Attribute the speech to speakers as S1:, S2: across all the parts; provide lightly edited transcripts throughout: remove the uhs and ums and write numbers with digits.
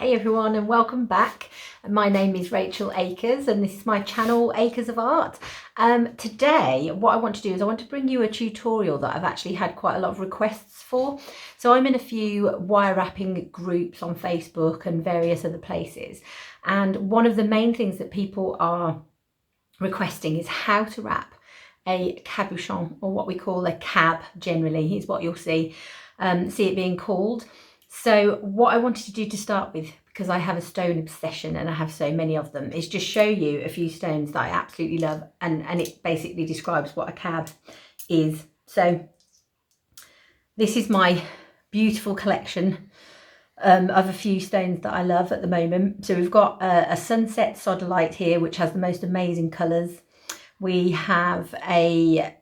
S1: Hey everyone and welcome back. My name is Rachel Acres and this is my channel Acres of Art. Today what I want to do is I want to bring you a tutorial that I've actually had quite a lot of requests for. So I'm in a few wire wrapping groups on Facebook and various other places, and one of the main things that people are requesting is how to wrap a cabochon, or what we call a cab generally is what you'll see it being called. So what I wanted to do to start with, because I have a stone obsession and I have so many of them, is just show you a few stones that I absolutely love, and it basically describes what a cab is. So this is my beautiful collection of a few stones that I love at the moment. So we've got a sunset sodalite here, which has the most amazing colours. We have a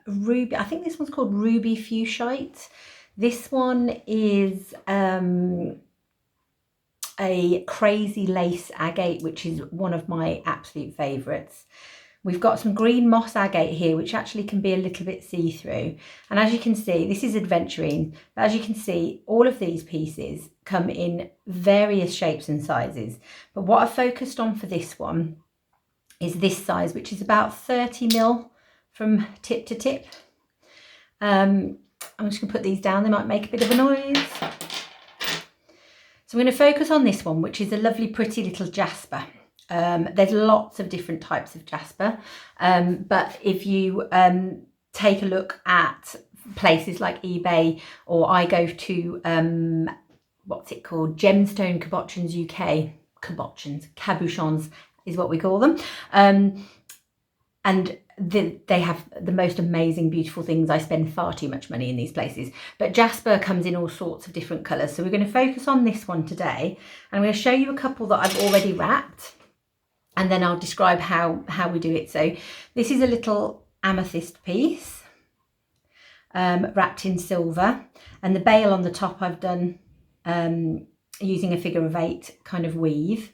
S1: ruby, I think this one's called ruby fuchsite. This one is a crazy lace agate, which is one of my absolute favourites. We've got some green moss agate here, which actually can be a little bit see-through. And as you can see, this is adventuring. But as you can see, all of these pieces come in various shapes and sizes. But what I've focused on for this one is this size, which is about 30mm from tip to tip. I'm just going to put these down, they might make a bit of a noise. So I'm going to focus on this one, which is a lovely pretty little jasper. There's lots of different types of jasper, but if you take a look at places like eBay, or I go to, what's it called, Gemstone Cabochons UK, Cabochons is what we call them. And they have the most amazing, beautiful things. I spend far too much money in these places. But jasper comes in all sorts of different colours. So we're going to focus on this one today. And I'm going to show you a couple that I've already wrapped. And then I'll describe how we do it. So this is a little amethyst piece wrapped in silver. And the bail on the top I've done using a figure of 8 kind of weave.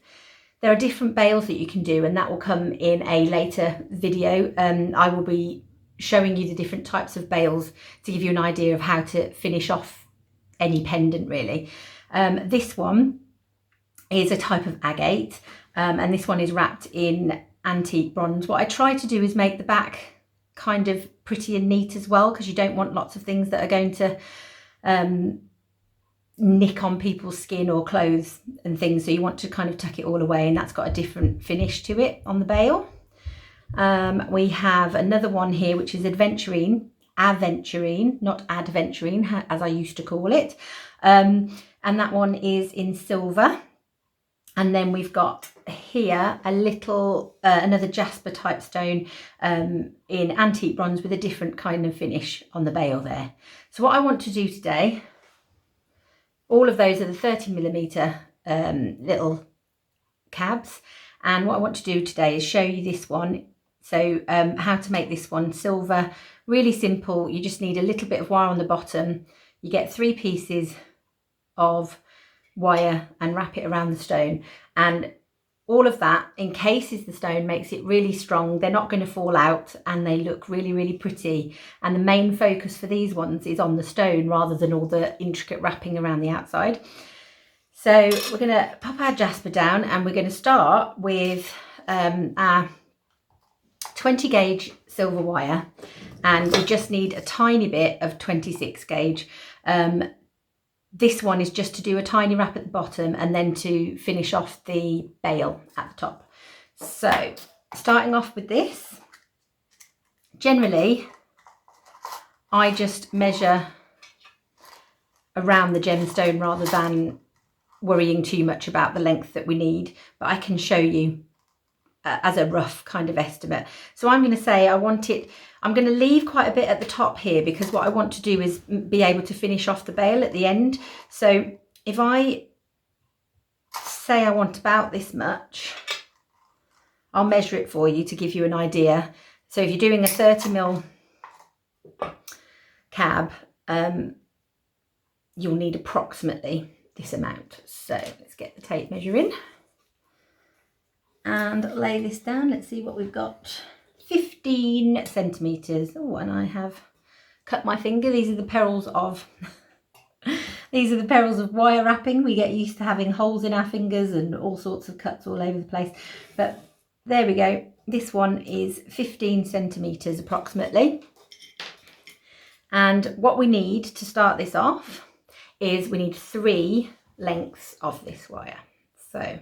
S1: There are different bails that you can do, and that will come in a later video. I will be showing you the different types of bails to give you an idea of how to finish off any pendant, really. This one is a type of agate, and this one is wrapped in antique bronze. What I try to do is make the back kind of pretty and neat as well, because you don't want lots of things that are going to nick on people's skin or clothes and things, so you want to kind of tuck it all away, and that's got a different finish to it on the bail. We have another one here which is aventurine, not adventurine as I used to call it, and that one is in silver. And then we've got here a little another jasper type stone in antique bronze with a different kind of finish on the bail there. So what I want to do today, all of those are the 30mm little cabs, and what I want to do today is show you this one. So how to make this one silver, really simple. You just need a little bit of wire on the bottom. You get 3 pieces of wire and wrap it around the stone, and all of that encases the stone, makes it really strong. They're not going to fall out, and they look really, really pretty. And the main focus for these ones is on the stone rather than all the intricate wrapping around the outside. So we're going to pop our jasper down, and we're going to start with our 20 gauge silver wire, and we just need a tiny bit of 26 gauge. This one is just to do a tiny wrap at the bottom and then to finish off the bail at the top. So starting off with this, generally I just measure around the gemstone rather than worrying too much about the length that we need, but I can show you as a rough kind of estimate. So I'm going to say I'm going to leave quite a bit at the top here, because what I want to do is be able to finish off the bail at the end. So if I say I want about this much, I'll measure it for you to give you an idea. So if you're doing a 30mm cab, you'll need approximately this amount. So let's get the tape measure in and lay this down. Let's see what we've got. 15 centimeters. Oh, and I have cut my finger. These are the perils of These are the perils of wire wrapping. We get used to having holes in our fingers and all sorts of cuts all over the place. But there we go. This one is 15 centimetres approximately. And what we need to start this off is we need 3 lengths of this wire. So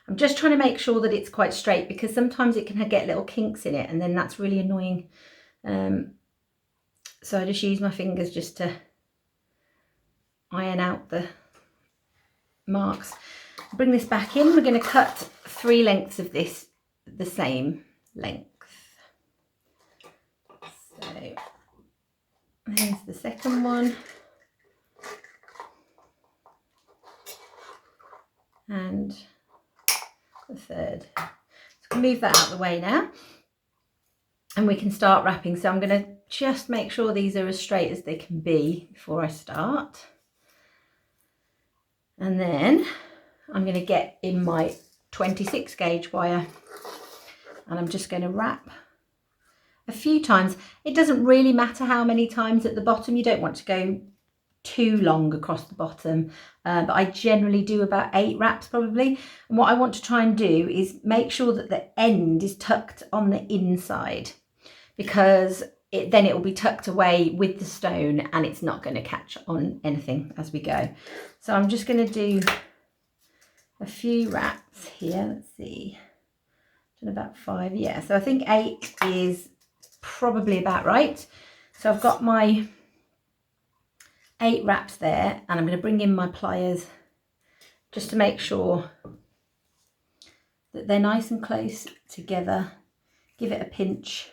S1: I'm just trying to make sure that it's quite straight, because sometimes it can get little kinks in it and then that's really annoying. So I just use my fingers just to iron out the marks. Bring this back in. We're going to cut 3 lengths of this the same length. So there's the second one. And the third. So move that out of the way now. And we can start wrapping. So I'm going to just make sure these are as straight as they can be before I start. And then I'm going to get in my 26 gauge wire and I'm just going to wrap a few times. It doesn't really matter how many times at the bottom. You don't want to go too long across the bottom, but I generally do about 8 wraps probably. And what I want to try and do is make sure that the end is tucked on the inside, because then it will be tucked away with the stone and it's not going to catch on anything as we go. So I'm just going to do a few wraps here. Let's see, done about 5. Yeah, so I think 8 is probably about right. So I've got my 8 wraps there, and I'm going to bring in my pliers just to make sure that they're nice and close together. Give it a pinch.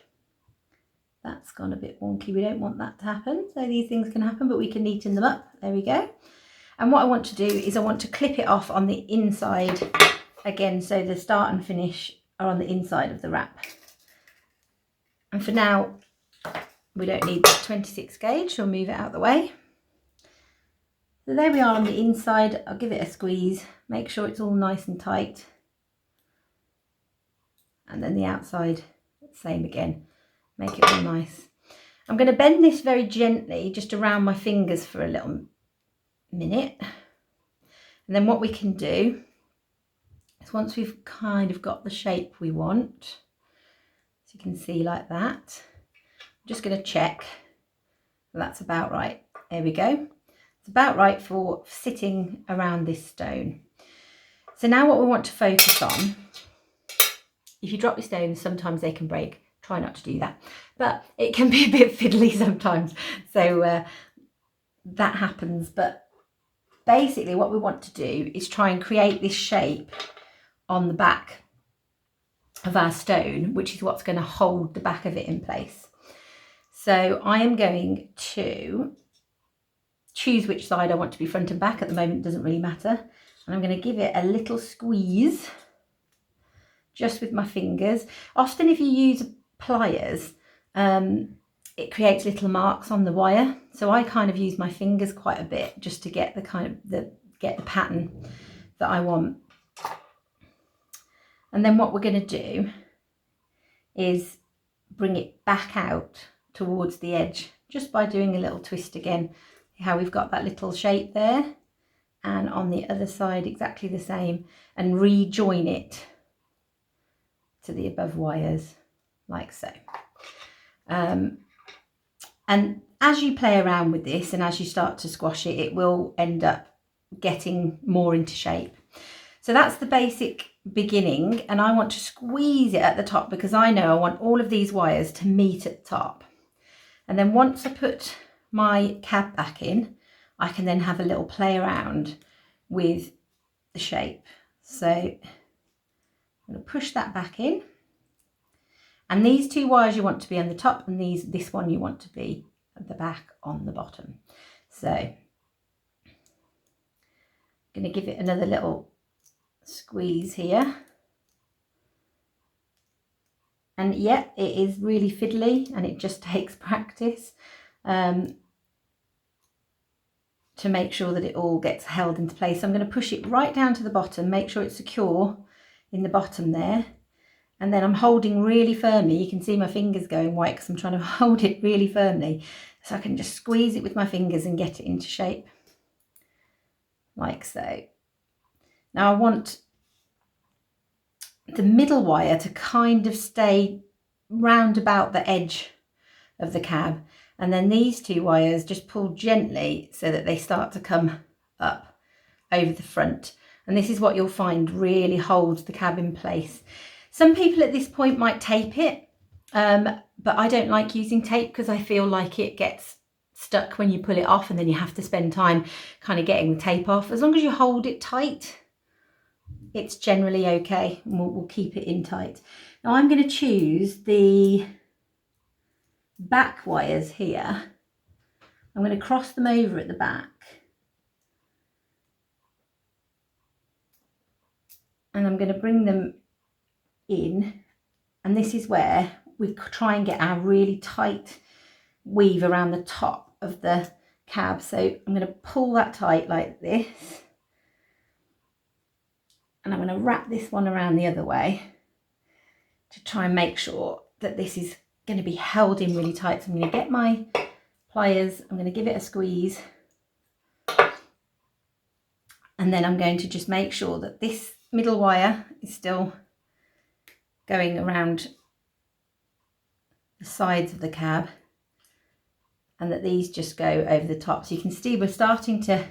S1: That's gone a bit wonky. We don't want that to happen. So these things can happen, but we can neaten them up. There we go. And what I want to do is I want to clip it off on the inside again, so the start and finish are on the inside of the wrap. And for now, we don't need the 26 gauge, so I'll move it out of the way. So there we are on the inside. I'll give it a squeeze, make sure it's all nice and tight. And then the outside, same again, make it all nice. I'm going to bend this very gently, just around my fingers for a little minute. And then what we can do is, once we've kind of got the shape we want, as you can see like that, I'm just going to check that's about right. There we go. It's about right for sitting around this stone. So now what we want to focus on, if you drop your stones, sometimes they can break. Try not to do that, but it can be a bit fiddly sometimes. So that happens. But basically what we want to do is try and create this shape on the back of our stone, which is what's going to hold the back of it in place. So I am going to choose which side I want to be front and back. At the moment, it doesn't really matter. And I'm going to give it a little squeeze just with my fingers. Often if you use pliers, it creates little marks on the wire. So I kind of use my fingers quite a bit just to get the get the pattern that I want. And then what we're going to do is bring it back out towards the edge, just by doing a little twist again. How we've got that little shape there, and on the other side exactly the same, and rejoin it to the above wires like so. And as you play around with this and as you start to squash it, it will end up getting more into shape. So that's the basic beginning, and I want to squeeze it at the top because I know I want all of these wires to meet at the top. And then once I put my cab back in, I can then have a little play around with the shape. So I'm going to push that back in, and these 2 wires you want to be on the top, and this one you want to be at the back on the bottom. So I'm going to give it another little squeeze here, and yeah, it is really fiddly and it just takes practice to make sure that it all gets held into place. So I'm going to push it right down to the bottom, make sure it's secure in the bottom there, and then I'm holding really firmly. You can see my fingers going white because I'm trying to hold it really firmly, so I can just squeeze it with my fingers and get it into shape. like so. Now I want the middle wire to kind of stay round about the edge of the cab, and then these two wires just pull gently so that they start to come up over the front, and this is what you'll find really holds the cab in place. Some people at this point might tape it, but I don't like using tape because I feel like it gets stuck when you pull it off, and then you have to spend time kind of getting the tape off. As long as you hold it tight, it's generally okay, and we'll keep it in tight. Now I'm going to choose the back wires here. I'm going to cross them over at the back, and I'm going to bring them in, and this is where we try and get our really tight weave around the top of the cab. So I'm going to pull that tight like this, and I'm going to wrap this one around the other way to try and make sure that this is going to be held in really tight. So I'm going to get my pliers, I'm going to give it a squeeze, and then I'm going to just make sure that this middle wire is still going around the sides of the cab, and that these just go over the top. So you can see we're starting to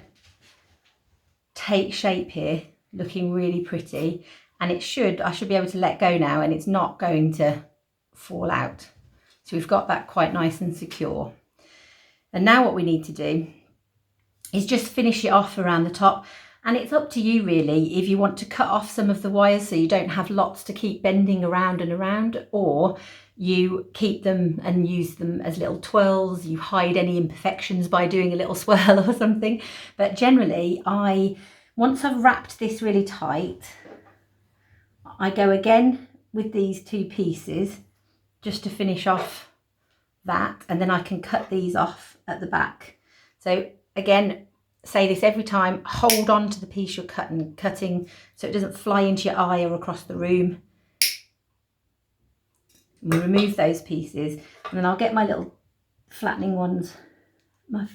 S1: take shape here, looking really pretty, and I should be able to let go now, and it's not going to fall out. So we've got that quite nice and secure. And now what we need to do is just finish it off around the top. And it's up to you really if you want to cut off some of the wires so you don't have lots to keep bending around and around, or you keep them and use them as little twirls. You hide any imperfections by doing a little swirl or something. But generally, once I've wrapped this really tight, I go again with these two pieces just to finish off that, and then I can cut these off at the back. So again, say this every time, hold on to the piece you're cutting so it doesn't fly into your eye or across the room. And remove those pieces, and then I'll get my little flattening ones, my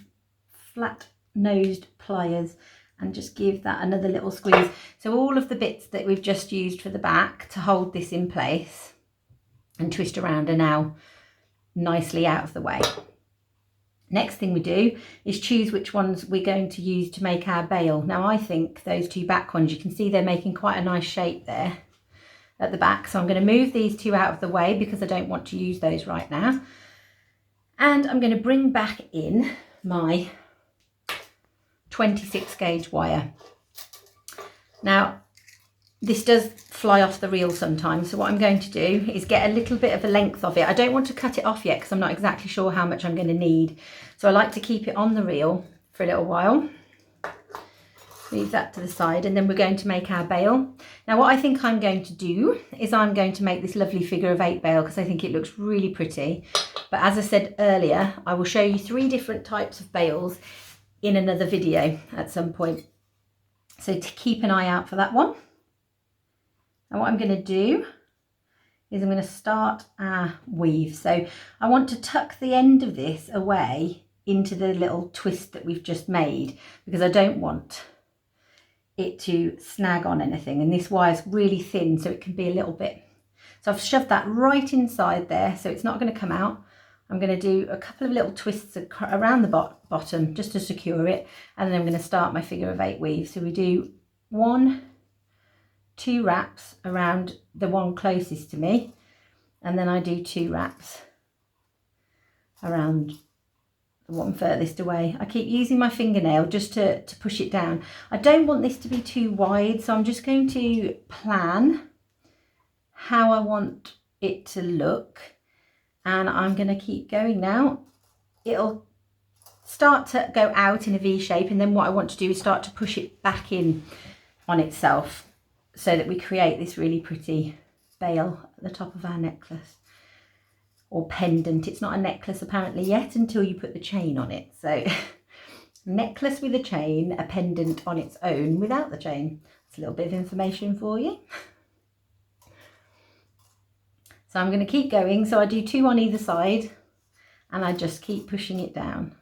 S1: flat nosed pliers, and just give that another little squeeze. So all of the bits that we've just used for the back to hold this in place and twist around are now nicely out of the way. Next thing we do is choose which ones we're going to use to make our bail. Now I think those two back ones, you can see they're making quite a nice shape there at the back. So I'm going to move these two out of the way because I don't want to use those right now. And I'm going to bring back in my 26 gauge wire. Now this does fly off the reel sometimes, so what I'm going to do is get a little bit of a length of it. I don't want to cut it off yet because I'm not exactly sure how much I'm going to need, so I like to keep it on the reel for a little while. Leave that to the side, and then we're going to make our bail. Now what I think I'm going to do is I'm going to make this lovely figure of 8 bail because I think it looks really pretty. But as I said earlier, I will show you 3 different types of bails in another video at some point, so to keep an eye out for that one. And what I'm going to do is I'm going to start our weave. So I want to tuck the end of this away into the little twist that we've just made, because I don't want it to snag on anything, and this wire is really thin so it can be a little bit. So I've shoved that right inside there so it's not going to come out. I'm going to do a couple of little twists around the bottom just to secure it, and then I'm going to start my figure of 8 weave. So we do 1, 2 wraps around the one closest to me, and then I do 2 wraps around the one furthest away. I keep using my fingernail just to push it down. I don't want this to be too wide, so I'm just going to plan how I want it to look, and I'm going to keep going now. It'll start to go out in a V shape, and then what I want to do is start to push it back in on itself, so that we create this really pretty bail at the top of our necklace, or pendant. It's not a necklace apparently yet until you put the chain on it. So necklace with a chain, a pendant on its own without the chain. It's a little bit of information for you. So I'm going to keep going. So I do 2 on either side, and I just keep pushing it down,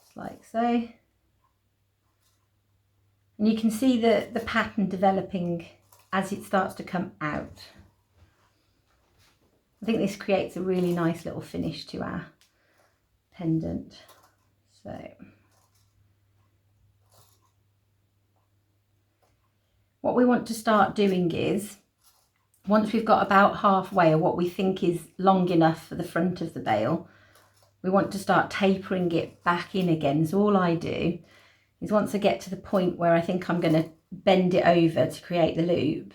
S1: just like so. And you can see the pattern developing as it starts to come out. I think this creates a really nice little finish to our pendant. So what we want to start doing is, once we've got about halfway, or what we think is long enough for the front of the bail, we want to start tapering it back in again. So all I do is, once I get to the point where I think I'm going to bend it over to create the loop,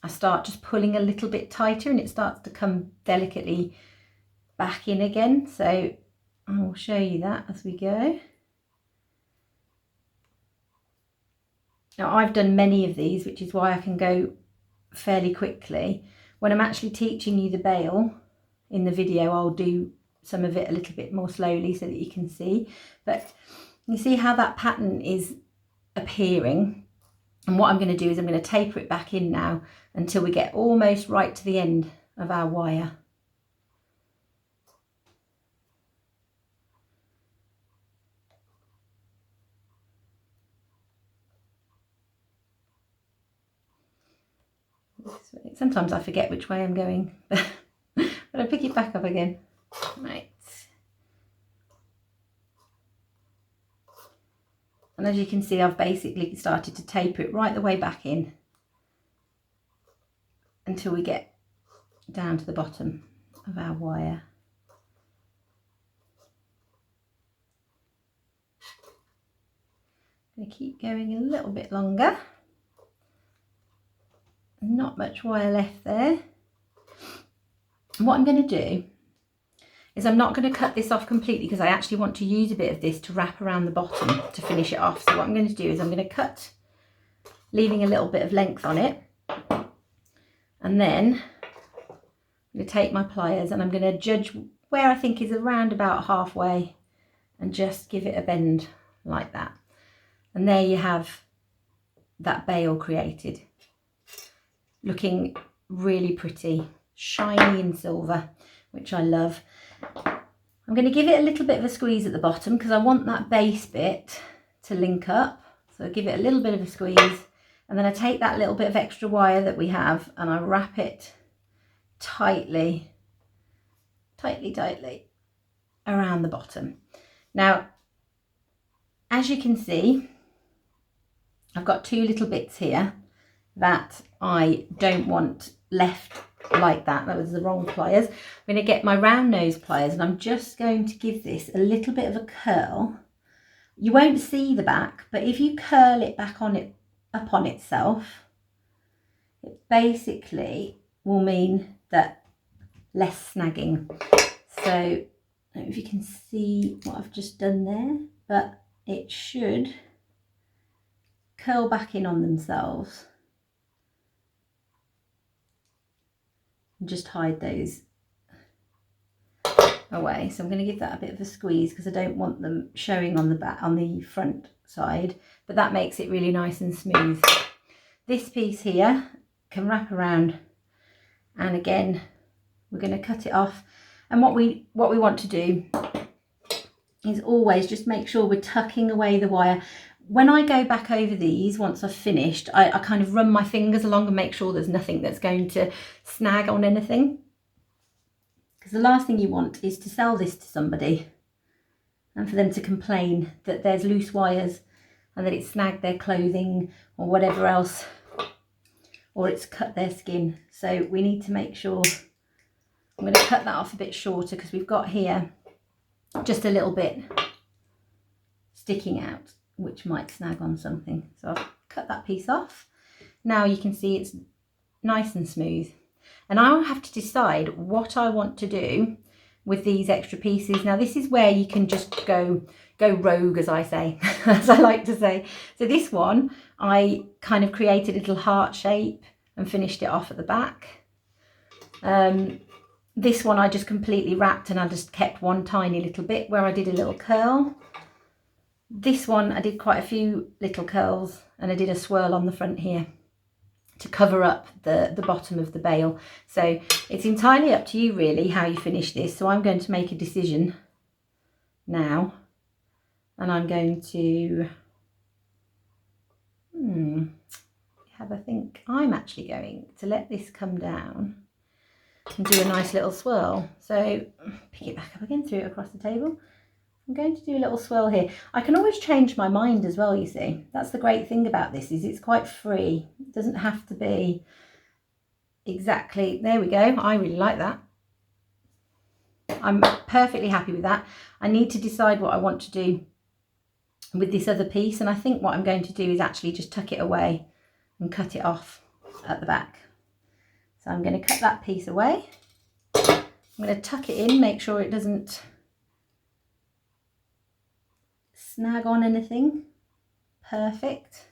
S1: I start just pulling a little bit tighter and it starts to come delicately back in again. So I'll show you that as we go. Now I've done many of these, which is why I can go fairly quickly. When I'm actually teaching you the bail in the video, I'll do some of it a little bit more slowly so that you can see. But you see how that pattern is appearing. And what I'm going to do is I'm going to taper it back in now until we get almost right to the end of our wire. Sometimes I forget which way I'm going, but I pick it back up again. Right. And as you can see, I've basically started to taper it right the way back in until we get down to the bottom of our wire. I'm going to keep going a little bit longer. Not much wire left there. And what I'm going to do is, I'm not going to cut this off completely because I actually want to use a bit of this to wrap around the bottom to finish it off. So what I'm going to do is I'm going to cut, leaving a little bit of length on it. And then I'm going to take my pliers and I'm going to judge where I think is around about halfway and just give it a bend like that. And there you have that bail created, looking really pretty, shiny and silver, which I love. I'm going to give it a little bit of a squeeze at the bottom because I want that base bit to link up. So I give it a little bit of a squeeze, and then I take that little bit of extra wire that we have and I wrap it tightly around the bottom. Now, as you can see, I've got two little bits here that I don't want left like that. That was the wrong pliers. I'm going to get my round nose pliers and I'm just going to give this a little bit of a curl. You won't see the back, but if you curl it back on it, up on itself, it basically will mean that less snagging. So I don't know if you can see what I've just done there, but it should curl back in on themselves. Just hide those away. So I'm going to give that a bit of a squeeze because I don't want them showing on the back, on the front side, but that makes it really nice and smooth. This piece here can wrap around, and again we're going to cut it off. And what we want to do is always just make sure we're tucking away the wire. When I go back over these, once I've finished, I kind of run my fingers along and make sure there's nothing that's going to snag on anything. Because the last thing you want is to sell this to somebody and for them to complain that there's loose wires and that it's snagged their clothing or whatever else, or it's cut their skin. So we need to make sure, I'm going to cut that off a bit shorter because we've got here just a little bit sticking out, which might snag on something. So I've cut that piece off. Now you can see it's nice and smooth. And I'll have to decide what I want to do with these extra pieces. Now this is where you can just go rogue, as I say, as I like to say. So this one, I kind of created a little heart shape and finished it off at the back. This one I just completely wrapped and I just kept one tiny little bit where I did a little curl. This one I did quite a few little curls and I did a swirl on the front here to cover up the bottom of the bail. So it's entirely up to you really how you finish this. So I'm going to make a decision now, and I'm going to have a think. I'm actually going to let this come down and do a nice little swirl. So pick it back up again, throw it across the table. I'm going to do a little swirl here. I can always change my mind as well, you see. That's the great thing about this, is it's quite free. It doesn't have to be exactly, there we go. I really like that. I'm perfectly happy with that. I need to decide what I want to do with this other piece, and I think what I'm going to do is actually just tuck it away and cut it off at the back. So I'm going to cut that piece away. I'm going to tuck it in, make sure it doesn't snag on anything. Perfect.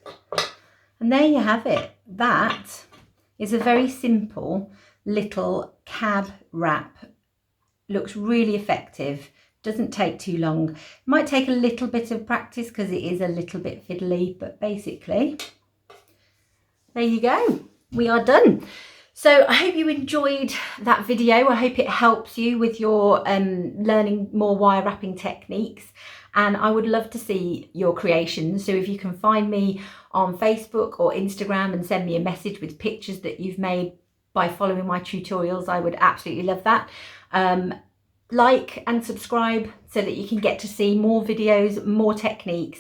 S1: And there you have it. That is a very simple little cab wrap. Looks really effective, doesn't take too long. Might take a little bit of practice because it is a little bit fiddly, but basically there you go, we are done. So I hope you enjoyed that video. I hope it helps you with your learning more wire wrapping techniques, and I would love to see your creations. So if you can find me on Facebook or Instagram and send me a message with pictures that you've made by following my tutorials, I would absolutely love that. Like and subscribe so that you can get to see more videos, more techniques,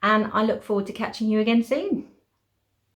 S1: and I look forward to catching you again soon.